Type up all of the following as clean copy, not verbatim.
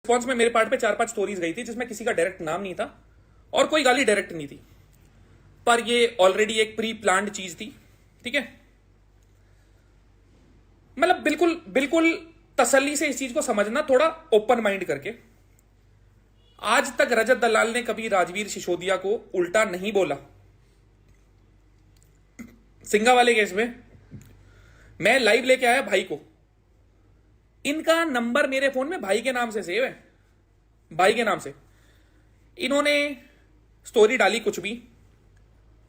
Response में मेरे part पे 4-5 स्टोरीज गई थी जिसमें किसी का डायरेक्ट नाम नहीं था और कोई गाली डायरेक्ट नहीं थी, पर ये ऑलरेडी एक प्री प्लान्ड चीज थी। ठीक है, मतलब बिल्कुल बिल्कुल तसल्ली से इस चीज को समझना, थोड़ा ओपन माइंड करके। आज तक रजत दलाल ने कभी राजवीर सिसोदिया को उल्टा नहीं बोला। सिंगा वाले केस में मैं लाइव लेके आया भाई को, इनका नंबर मेरे फोन में भाई के नाम से सेव है, भाई के नाम से। इन्होंने स्टोरी डाली कुछ भी,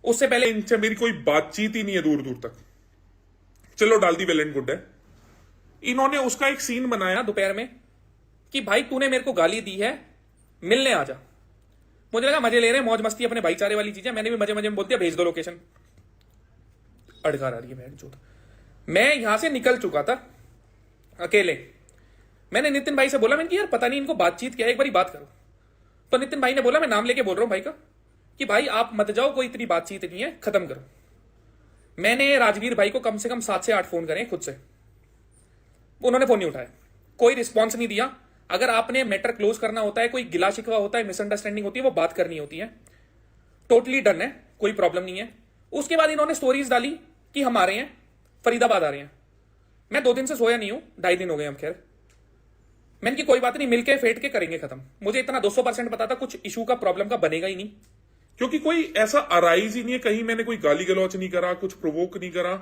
उससे पहले इनसे मेरी कोई बातचीत ही नहीं है दूर दूर तक। चलो डाल दी, वेल एंड गुड है। इन्होंने उसका एक सीन बनाया दोपहर में कि भाई तूने मेरे को गाली दी है, मिलने आ जा। मुझे लगा मजे ले रहे हैं, मौज मस्ती, अपने भाईचारे वाली चीजें। मैंने भी मजे मजे में बोल दिया भेज दो लोकेशन। अड़कार आ रही है बैठ जो। मैं यहां से निकल चुका था अकेले। मैंने नितिन भाई से बोला, मैंने कि यार पता नहीं इनको बातचीत क्या है, एक बारी बात करो। तो नितिन भाई ने बोला, मैं नाम लेके बोल रहा हूं भाई का, कि भाई आप मत जाओ, कोई इतनी बातचीत नहीं है, खत्म करो। मैंने राजवीर भाई को कम से कम 7 से 8 फोन करे खुद से, उन्होंने फोन नहीं उठाया, कोई रिस्पॉन्स नहीं दिया। अगर आपने मैटर क्लोज करना होता है, कोई गिला शिकवा होता है, मिसअंडरस्टैंडिंग होती है, वो बात करनी होती है, टोटली डन है, कोई प्रॉब्लम नहीं है। उसके बाद इन्होंने स्टोरीज डाली कि हम आ रहे हैं, फरीदाबाद आ रहे हैं। मैं 2 दिन से सोया नहीं हूं, 2.5 दिन हो गए हम। खैर मैंने कि कोई बात नहीं, मिलके फेट के करेंगे खत्म। मुझे इतना 200% पता था कुछ इशू का, प्रॉब्लम का बनेगा ही नहीं, क्योंकि कोई ऐसा अराइज ही नहीं है, कहीं मैंने कोई गाली गलौच नहीं करा, कुछ प्रोवोक नहीं करा।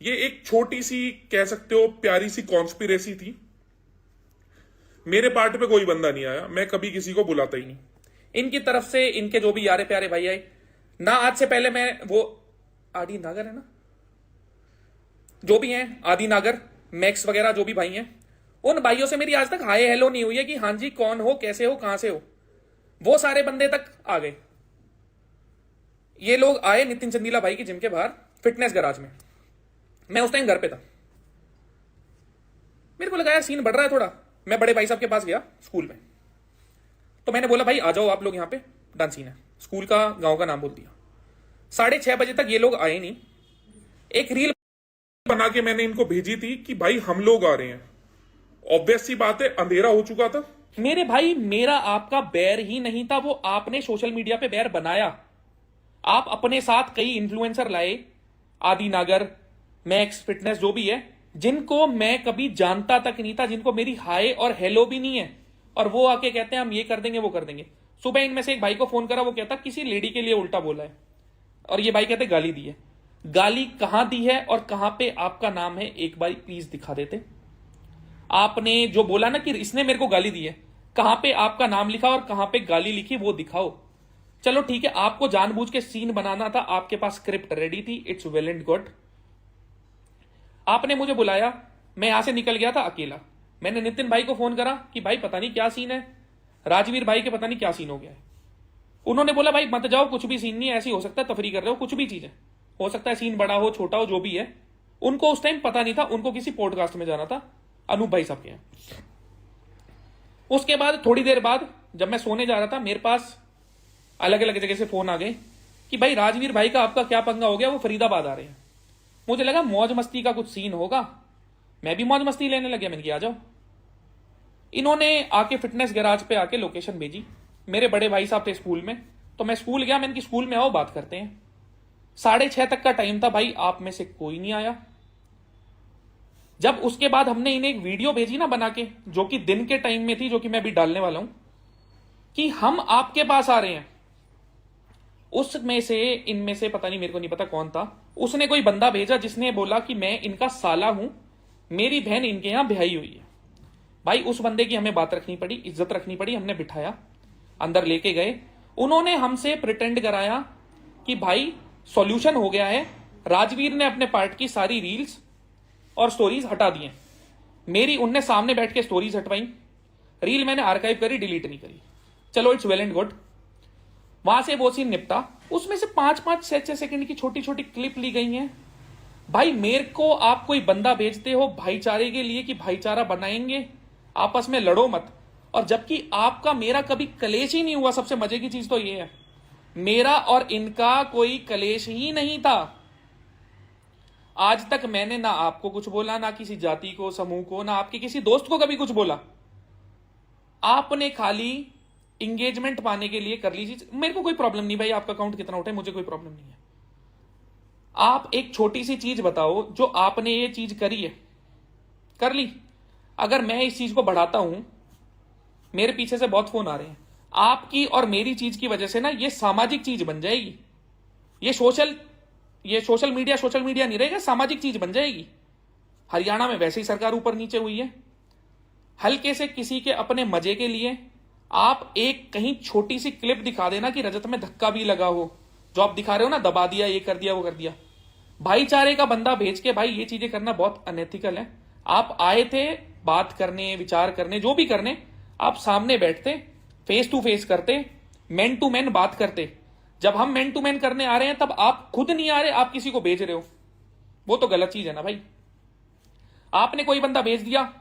ये एक छोटी सी, कह सकते हो प्यारी सी कॉन्स्पिरेसी थी। मेरे पार्ट पे कोई बंदा नहीं आया, मैं कभी किसी को बुलाता ही नहीं। इनकी तरफ से इनके जो भी यारे प्यारे भाई आए ना, आज से पहले मैं वो आदि नागर है ना, जो भी हैं आदि नागर, मैक्स वगैरह जो भी भाई हैं, उन भाइयों से मेरी आज तक हाय हेलो नहीं हुई है कि हाँ जी कौन हो, कैसे हो, कहां से हो। वो सारे बंदे तक आ गए। ये लोग आए नितिन चंदीला भाई की जिम के बाहर फिटनेस गराज में। मैं उस टाइम घर पे था, मेरे को लगा यार सीन बढ़ रहा है थोड़ा। मैं बड़े भाई साहब के पास गया स्कूल में, तो मैंने बोला भाई आ जाओ आप लोग, यहां पे डन सीन है। स्कूल का, गांव का नाम बोल दिया। 6:30 बजे तक ये लोग आए नहीं। एक रील बना के मैंने इनको भेजी थी कि भाई हम लोग आ रहे हैं। ऑब्वियस सी बात है, अंधेरा हो चुका था। मेरे भाई मेरा आपका बैर ही नहीं था, वो आपने सोशल मीडिया पे बैर बनाया। आप अपने साथ कई इन्फ्लुएंसर लाए, आदि नागर, मैक्स फिटनेस जो भी है, जिनको मैं कभी जानता तक नहीं था, जिनको मेरी हाय और हेलो भी नहीं है, और वो आके कहते हैं हम ये कर देंगे वो कर देंगे। सुबह इनमें से एक भाई को फोन करा, वो कहता किसी लेडी के लिए उल्टा बोला है, और ये भाई कहते गाली दी है। गाली कहां दी है और कहां पे आपका नाम है, एक बार प्लीज दिखा देते। आपने जो बोला ना कि इसने मेरे को गाली दी है, कहां पे आपका नाम लिखा और कहां पे गाली लिखी, वो दिखाओ। चलो ठीक है, आपको जानबूझ के सीन बनाना था, आपके पास स्क्रिप्ट रेडी थी, इट्स वेल एंड गुड। आपने मुझे बुलाया, मैं यहां से निकल गया था अकेला। मैंने नितिन भाई को फोन करा कि भाई पता नहीं क्या सीन है, राजवीर भाई के पता नहीं क्या सीन हो गया है। उन्होंने बोला भाई मत जाओ, कुछ भी सीन नहीं है, ऐसे ही हो सकता है तफरी कर रहे हो, कुछ भी चीज है, हो सकता है सीन बड़ा हो छोटा हो, जो भी है। उनको उस टाइम पता नहीं था, उनको किसी पॉडकास्ट में जाना था, अनूप भाई साहब के यहाँ। उसके बाद थोड़ी देर बाद जब मैं सोने जा रहा था, मेरे पास अलग अलग जगह से फोन आ गए कि भाई राजवीर भाई का आपका क्या पंगा हो गया, वो फरीदाबाद आ रहे हैं। मुझे लगा मौज मस्ती का कुछ सीन होगा, मैं भी मौज मस्ती लेने लग गया। मैंने कहा आ जाओ। इन्होंने आके फिटनेस गैराज पे आके लोकेशन भेजी। मेरे बड़े भाई साहब थे स्कूल में, तो मैं स्कूल गया। मैंने कि स्कूल में आओ बात करते हैं। 6:30 तक का टाइम था भाई, आप में से कोई नहीं आया। जब उसके बाद हमने इन्हें एक वीडियो भेजी ना बना के, जो कि दिन के टाइम में थी, जो कि मैं अभी डालने वाला हूं, कि हम आपके पास आ रहे हैं, उसमें से इनमें से पता नहीं, मेरे को नहीं पता कौन था, उसने कोई बंदा भेजा जिसने बोला कि मैं इनका साला हूं, मेरी बहन इनके यहां ब्याही हुई है। भाई उस बंदे की हमें बात रखनी पड़ी, इज्जत रखनी पड़ी। हमने बिठाया, अंदर लेके गए। उन्होंने हमसे प्रिटेंड कराया कि भाई सॉल्यूशन हो गया है, राजवीर ने अपने पार्ट की सारी रील्स और स्टोरीज हटा दी हैं। मेरी उनने सामने बैठ के स्टोरीज हटवाई, रील मैंने आर्काइव करी, डिलीट नहीं करी। चलो इट्स वेल एंड गुड। वहां से वो सीन निपटा। उसमें से 5-5 6 सेकंड की छोटी छोटी क्लिप ली गई हैं। भाई मेरे को आप कोई बंदा भेजते हो भाईचारे के लिए कि भाईचारा बनाएंगे, आपस में लड़ो मत, और जबकि आपका मेरा कभी कलेश ही नहीं हुआ। सबसे मजे की चीज तो ये है, मेरा और इनका कोई कलेश ही नहीं था। आज तक मैंने ना आपको कुछ बोला, ना किसी जाति को, समूह को, ना आपके किसी दोस्त को कभी कुछ बोला। आपने खाली इंगेजमेंट पाने के लिए कर लीजिए, मेरे को कोई प्रॉब्लम नहीं भाई, आपका अकाउंट कितना उठे, मुझे कोई प्रॉब्लम नहीं है। आप एक छोटी सी चीज बताओ जो आपने ये चीज करी है, कर ली। अगर मैं इस चीज को बढ़ाता हूं, मेरे पीछे से बहुत फोन आ रहे हैं, आपकी और मेरी चीज की वजह से ना ये सामाजिक चीज बन जाएगी। ये सोशल मीडिया नहीं रहेगा, सामाजिक चीज बन जाएगी। हरियाणा में वैसे ही सरकार ऊपर नीचे हुई है। हल्के से किसी के अपने मजे के लिए आप एक कहीं छोटी सी क्लिप दिखा देना कि रजत में धक्का भी लगा हो, जो आप दिखा रहे हो ना, दबा दिया, ये कर दिया, वो कर दिया, भाईचारे का बंदा भेज के भाई ये चीजें करना बहुत अनएथिकल है। आप आए थे बात करने, विचार करने, जो भी करने, आप सामने बैठते, फेस टू फेस करते, मैन टू मैन बात करते। जब हम मैन टू मैन करने आ रहे हैं तब आप खुद नहीं आ रहे, आप किसी को भेज रहे हो, वो तो गलत चीज है ना भाई। आपने कोई बंदा भेज दिया,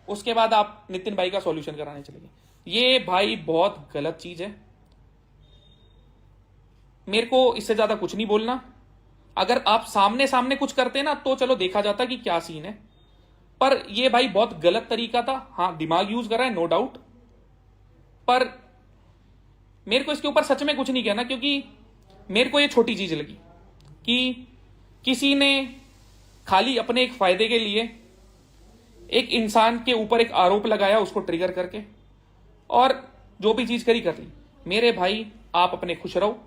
उसके बाद आप नितिन भाई का सॉल्यूशन कराने चले गए, ये भाई बहुत गलत चीज है। मेरे को इससे ज्यादा कुछ नहीं बोलना। अगर आप सामने सामने कुछ करते ना तो चलो देखा जाता कि क्या सीन है, पर ये भाई बहुत गलत तरीका था। हाँ, दिमाग यूज कर रहा है, नो डाउट, पर मेरे को इसके ऊपर सच में कुछ नहीं कहना, क्योंकि मेरे को ये छोटी चीज लगी कि किसी ने खाली अपने एक फायदे के लिए एक इंसान के ऊपर एक आरोप लगाया, उसको ट्रिगर करके, और जो भी चीज करी कर ली। मेरे भाई आप अपने खुश रहो,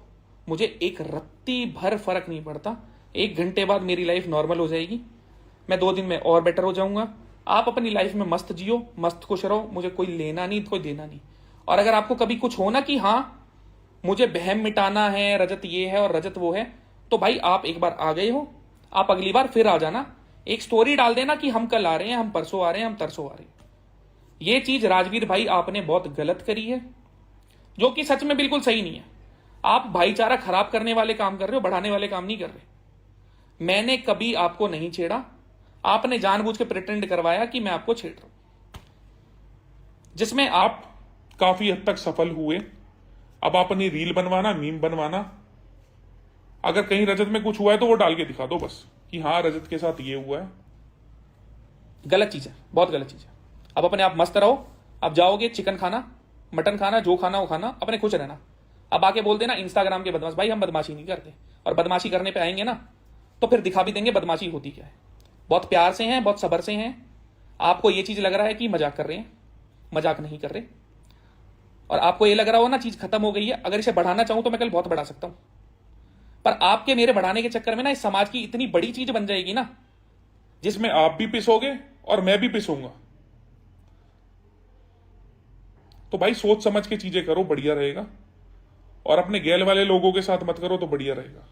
मुझे एक रत्ती भर फर्क नहीं पड़ता। 1 घंटे बाद मेरी लाइफ नॉर्मल हो जाएगी, मैं 2 दिन में और बेटर हो जाऊंगा। आप अपनी लाइफ में मस्त जियो, मस्त खुश रहो, मुझे कोई लेना नहीं, कोई देना नहीं। और अगर आपको कभी कुछ हो ना कि हाँ मुझे बहम मिटाना है, रजत ये है और रजत वो है, तो भाई आप एक बार आ गए हो, आप अगली बार फिर आ जाना। एक स्टोरी डाल देना कि हम कल आ रहे हैं, हम परसों आ रहे हैं, हम तरसों आ रहे हैं। ये चीज राजवीर भाई आपने बहुत गलत करी है, जो कि सच में बिल्कुल सही नहीं है। आप भाईचारा खराब करने वाले काम कर रहे हो, बढ़ाने वाले काम नहीं कर रहे। मैंने कभी आपको नहीं छेड़ा, आपने जानबूझ के प्रिटेंड करवाया कि मैं आपको छेड़ रहा हूं, जिसमें आप काफी हद तक सफल हुए। अब आप अपनी रील बनवाना, मीम बनवाना, अगर कहीं रजत में कुछ हुआ है तो वो डाल के दिखा दो बस कि हाँ रजत के साथ ये हुआ है। गलत चीज है, बहुत गलत चीज है। अब अपने आप मस्त रहो। अब जाओगे चिकन खाना, मटन खाना, जो खाना वो खाना, अपने खुश रहना। अब आके बोल देना इंस्टाग्राम के बदमाश, भाई हम बदमाशी नहीं करते, और बदमाशी करने पे आएंगे ना तो फिर दिखा भी देंगे बदमाशी होती क्या है। बहुत प्यार से हैं, बहुत सब्र से हैं। आपको ये चीज लग रहा है कि मजाक कर रहे हैं, मजाक नहीं कर रहे। और आपको ये लग रहा हो ना चीज खत्म हो गई है, अगर इसे बढ़ाना चाहूं तो मैं कल बहुत बढ़ा सकता हूं, पर आपके मेरे बढ़ाने के चक्कर में ना इस समाज की इतनी बड़ी चीज बन जाएगी ना, जिसमें आप भी पिसोगे और मैं भी पिसूंगा। तो भाई सोच समझ के चीजें करो, बढ़िया रहेगा। और अपने गैल वाले लोगों के साथ मत करो तो बढ़िया रहेगा।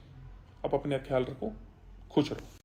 आप अपने ख्याल रखो, खुश रहो।